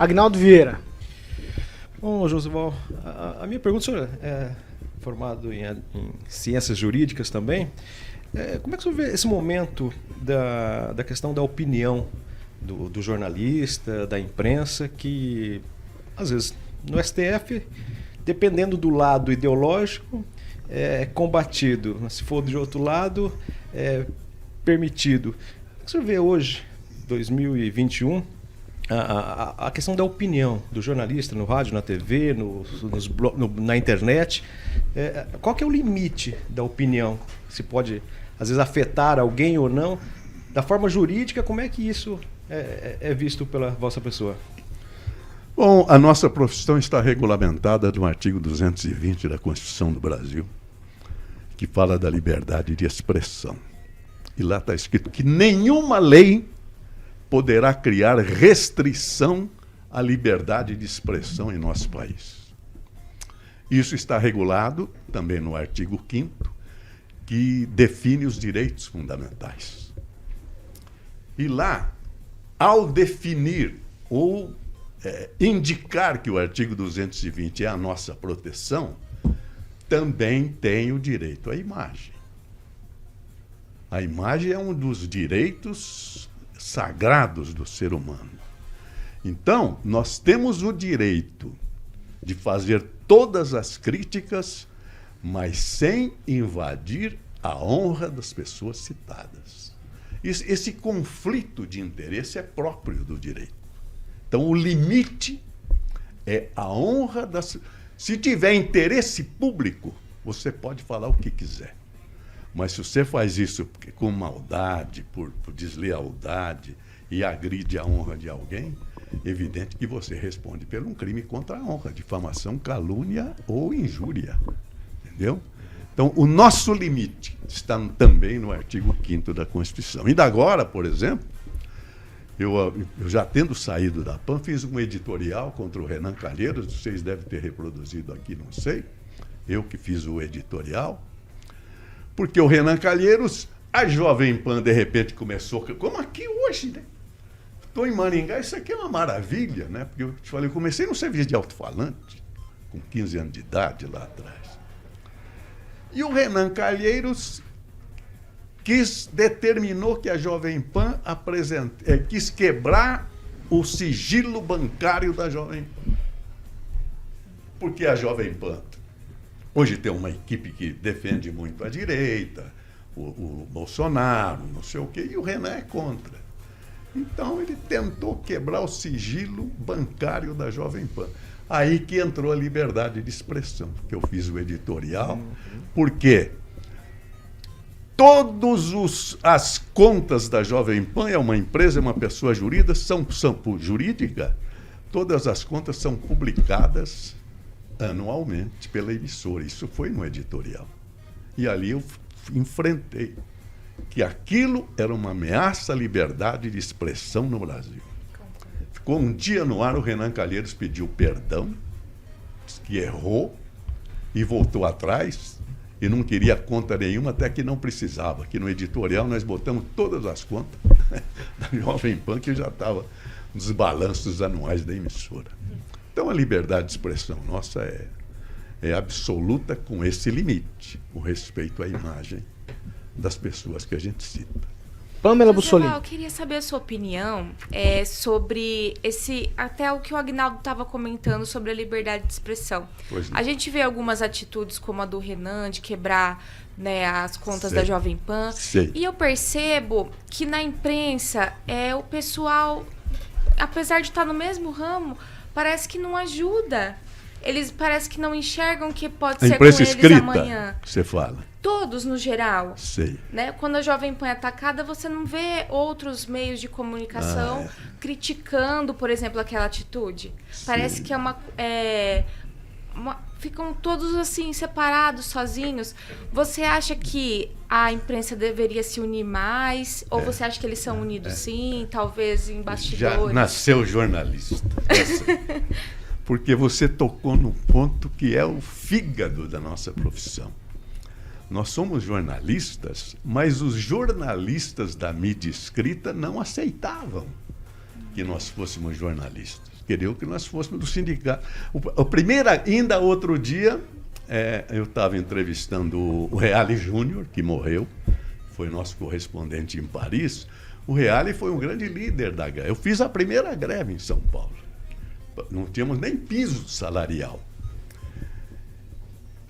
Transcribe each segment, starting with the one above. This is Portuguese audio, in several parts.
Agnaldo Vieira. Bom, Josival, a minha pergunta, o senhor é formado em ciências jurídicas também. Como é que o senhor vê esse momento da questão da opinião do jornalista, da imprensa, que às vezes no STF, dependendo do lado ideológico, é combatido. Se for de outro lado, é permitido. Como é que o senhor vê hoje, 2021, a questão da opinião do jornalista no rádio, na TV, na internet? Qual que é o limite da opinião? Se pode, às vezes, afetar alguém ou não? Da forma jurídica, como é que isso é visto pela vossa pessoa? Bom, a nossa profissão está regulamentada no artigo 220 da Constituição do Brasil, que fala da liberdade de expressão. E lá está escrito que nenhuma lei poderá criar restrição à liberdade de expressão em nosso país. Isso está regulado também no artigo 5º, que define os direitos fundamentais. E lá, ao definir ou indicar que o artigo 220 é a nossa proteção, também tem o direito à imagem. A imagem é um dos direitos sagrados do ser humano. Então, nós temos o direito de fazer todas as críticas, mas sem invadir a honra das pessoas citadas. Esse conflito de interesse é próprio do direito. Então, o limite é a honra das... Se tiver interesse público, você pode falar o que quiser. Mas se você faz isso com maldade, por deslealdade, e agride a honra de alguém, é evidente que você responde por um crime contra a honra, difamação, calúnia ou injúria. Entendeu? Então, o nosso limite está também no artigo 5º da Constituição. Ainda agora, por exemplo, eu já tendo saído da PAN, fiz um editorial contra o Renan Calheiros, vocês devem ter reproduzido aqui, não sei, eu que fiz o editorial, porque o Renan Calheiros, a Jovem Pan, de repente, começou, como aqui hoje, né? Estou em Maringá, isso aqui é uma maravilha, né? Porque eu te falei, eu comecei no serviço de alto-falante, com 15 anos de idade lá atrás. E o Renan Calheiros determinou que a Jovem Pan quis quebrar o sigilo bancário da Jovem Pan. Porque a Jovem Pan hoje tem uma equipe que defende muito a direita, o Bolsonaro, não sei o quê, e o Renan é contra. Então ele tentou quebrar o sigilo bancário da Jovem Pan. Aí que entrou a liberdade de expressão, que eu fiz o editorial, porque as contas da Jovem Pan, é uma empresa, é uma pessoa jurídica, jurídica, todas as contas são publicadas anualmente pela emissora. Isso foi no editorial. E ali eu enfrentei que aquilo era uma ameaça à liberdade de expressão no Brasil. Ficou um dia no ar, o Renan Calheiros pediu perdão, disse que errou e voltou atrás e não queria conta nenhuma, até que não precisava. Aqui no editorial nós botamos todas as contas da Jovem Pan, que já estava nos balanços anuais da emissora. Então a liberdade de expressão nossa é absoluta, com esse limite, o respeito à imagem das pessoas que a gente cita. Pamela Bussolini. Eu queria saber a sua opinião sobre até o que o Agnaldo estava comentando sobre a liberdade de expressão. A gente vê algumas atitudes como a do Renan, de quebrar, né, as contas da Jovem Pan. E eu percebo que na imprensa o pessoal, apesar de estar no mesmo ramo, parece que não ajuda. Eles parece que não enxergam que pode ser com eles amanhã. Você fala. Todos, no geral. Sei. Né? Quando a Jovem Pan é atacada, você não vê outros meios de comunicação criticando, por exemplo, aquela atitude. Sim. Parece que ficam todos assim, separados, sozinhos. Você acha que a imprensa deveria se unir mais? Ou você acha que eles são unidos sim, talvez em bastidores? Já nasceu jornalista. Porque você tocou no ponto que é o fígado da nossa profissão. Nós somos jornalistas, mas os jornalistas da mídia escrita não aceitavam que nós fôssemos jornalistas. Queriam que nós fôssemos do sindicato. Ainda outro dia, eu estava entrevistando o Reale Júnior, que morreu, foi nosso correspondente em Paris. O Reale foi um grande líder da greve. Eu fiz a primeira greve em São Paulo. Não tínhamos nem piso salarial.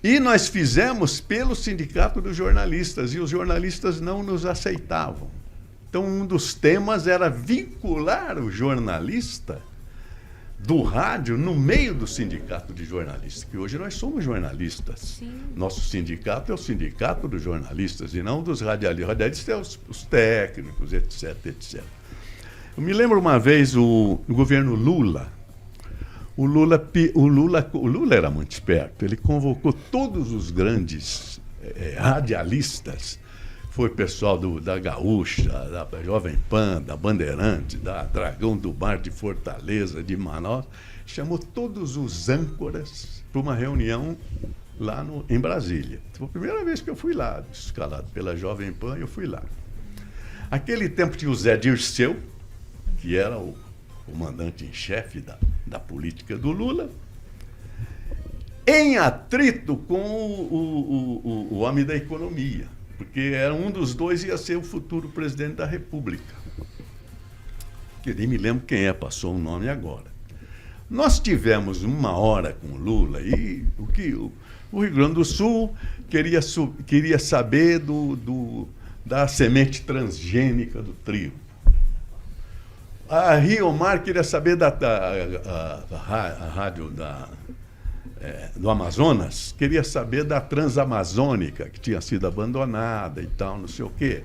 E nós fizemos pelo Sindicato dos Jornalistas, e os jornalistas não nos aceitavam. Então, um dos temas era vincular o jornalista do rádio no meio do Sindicato de Jornalistas, que hoje nós somos jornalistas. Sim. Nosso sindicato é o Sindicato dos Jornalistas, e não dos radialistas. Radialistas são os técnicos, etc, etc. Eu me lembro uma vez o governo Lula. O Lula era muito esperto. Ele convocou todos os grandes radialistas. Foi pessoal da Gaúcha, da Jovem Pan, da Bandeirante, da Dragão do Mar de Fortaleza, de Manaus. Chamou todos os âncoras para uma reunião lá em Brasília. Foi a primeira vez que eu fui lá, escalado pela Jovem Pan, eu fui lá. Aquele tempo tinha o Zé Dirceu, que era o comandante em chefe da política do Lula, em atrito com o homem da economia, porque era um dos dois ia ser o futuro presidente da República. Que nem me lembro quem passou o nome agora. Nós tivemos uma hora com o Lula e o Rio Grande do Sul queria saber da semente transgênica do trigo. A Rio Mar queria saber da rádio do Amazonas, queria saber da Transamazônica, que tinha sido abandonada e tal, não sei o quê.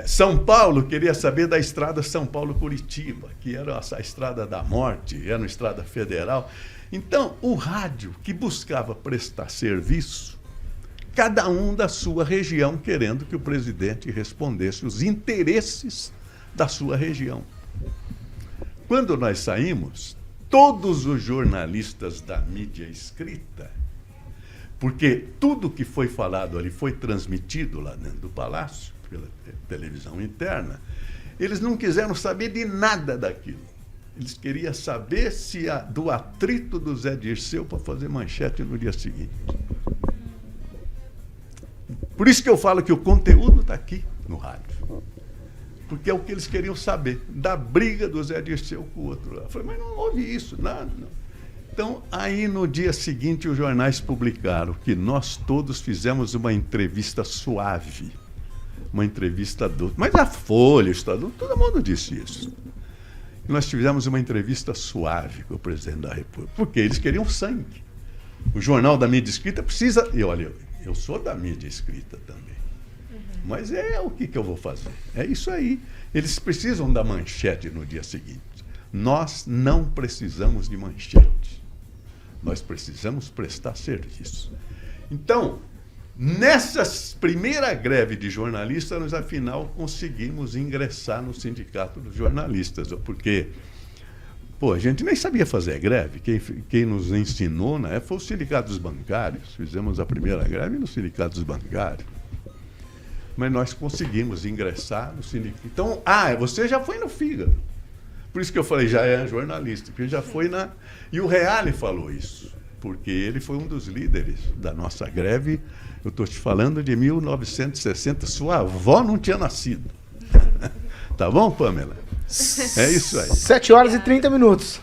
São Paulo queria saber da estrada São Paulo-Curitiba, que era a estrada da morte, era uma estrada federal. Então, o rádio que buscava prestar serviço, cada um da sua região, querendo que o presidente respondesse os interesses da sua região. Quando nós saímos, todos os jornalistas da mídia escrita, porque tudo que foi falado ali foi transmitido lá dentro do palácio, pela televisão interna, eles não quiseram saber de nada daquilo. Eles queriam saber do atrito do Zé Dirceu para fazer manchete no dia seguinte. Por isso que eu falo que o conteúdo está aqui no rádio. Porque é o que eles queriam saber, da briga do Zé Dirceu com o outro. Eu falei, mas não houve isso, nada. Não. Então, aí no dia seguinte, os jornais publicaram que nós todos fizemos uma entrevista suave, uma entrevista doce. Mas a Folha, o Estadão, todo mundo disse isso. Nós fizemos uma entrevista suave com o presidente da República, porque eles queriam sangue. O jornal da mídia escrita precisa... E olha, eu sou da mídia escrita também. Mas o que eu vou fazer? É isso aí. Eles precisam da manchete no dia seguinte. Nós não precisamos de manchete. Nós precisamos prestar serviço. Então, nessa primeira greve de jornalistas, nós, afinal, conseguimos ingressar no Sindicato dos Jornalistas. Porque, a gente nem sabia fazer greve. Quem nos ensinou, né, foi o Sindicato dos Bancários. Fizemos a primeira greve no Sindicato dos Bancários. Mas nós conseguimos ingressar no sindicato. Então, você já foi no fígado. Por isso que eu falei, já é jornalista, porque já foi na... E o Reale falou isso, porque ele foi um dos líderes da nossa greve. Eu estou te falando de 1960, sua avó não tinha nascido. Tá bom, Pamela? É isso aí. 7 horas e 30 minutos.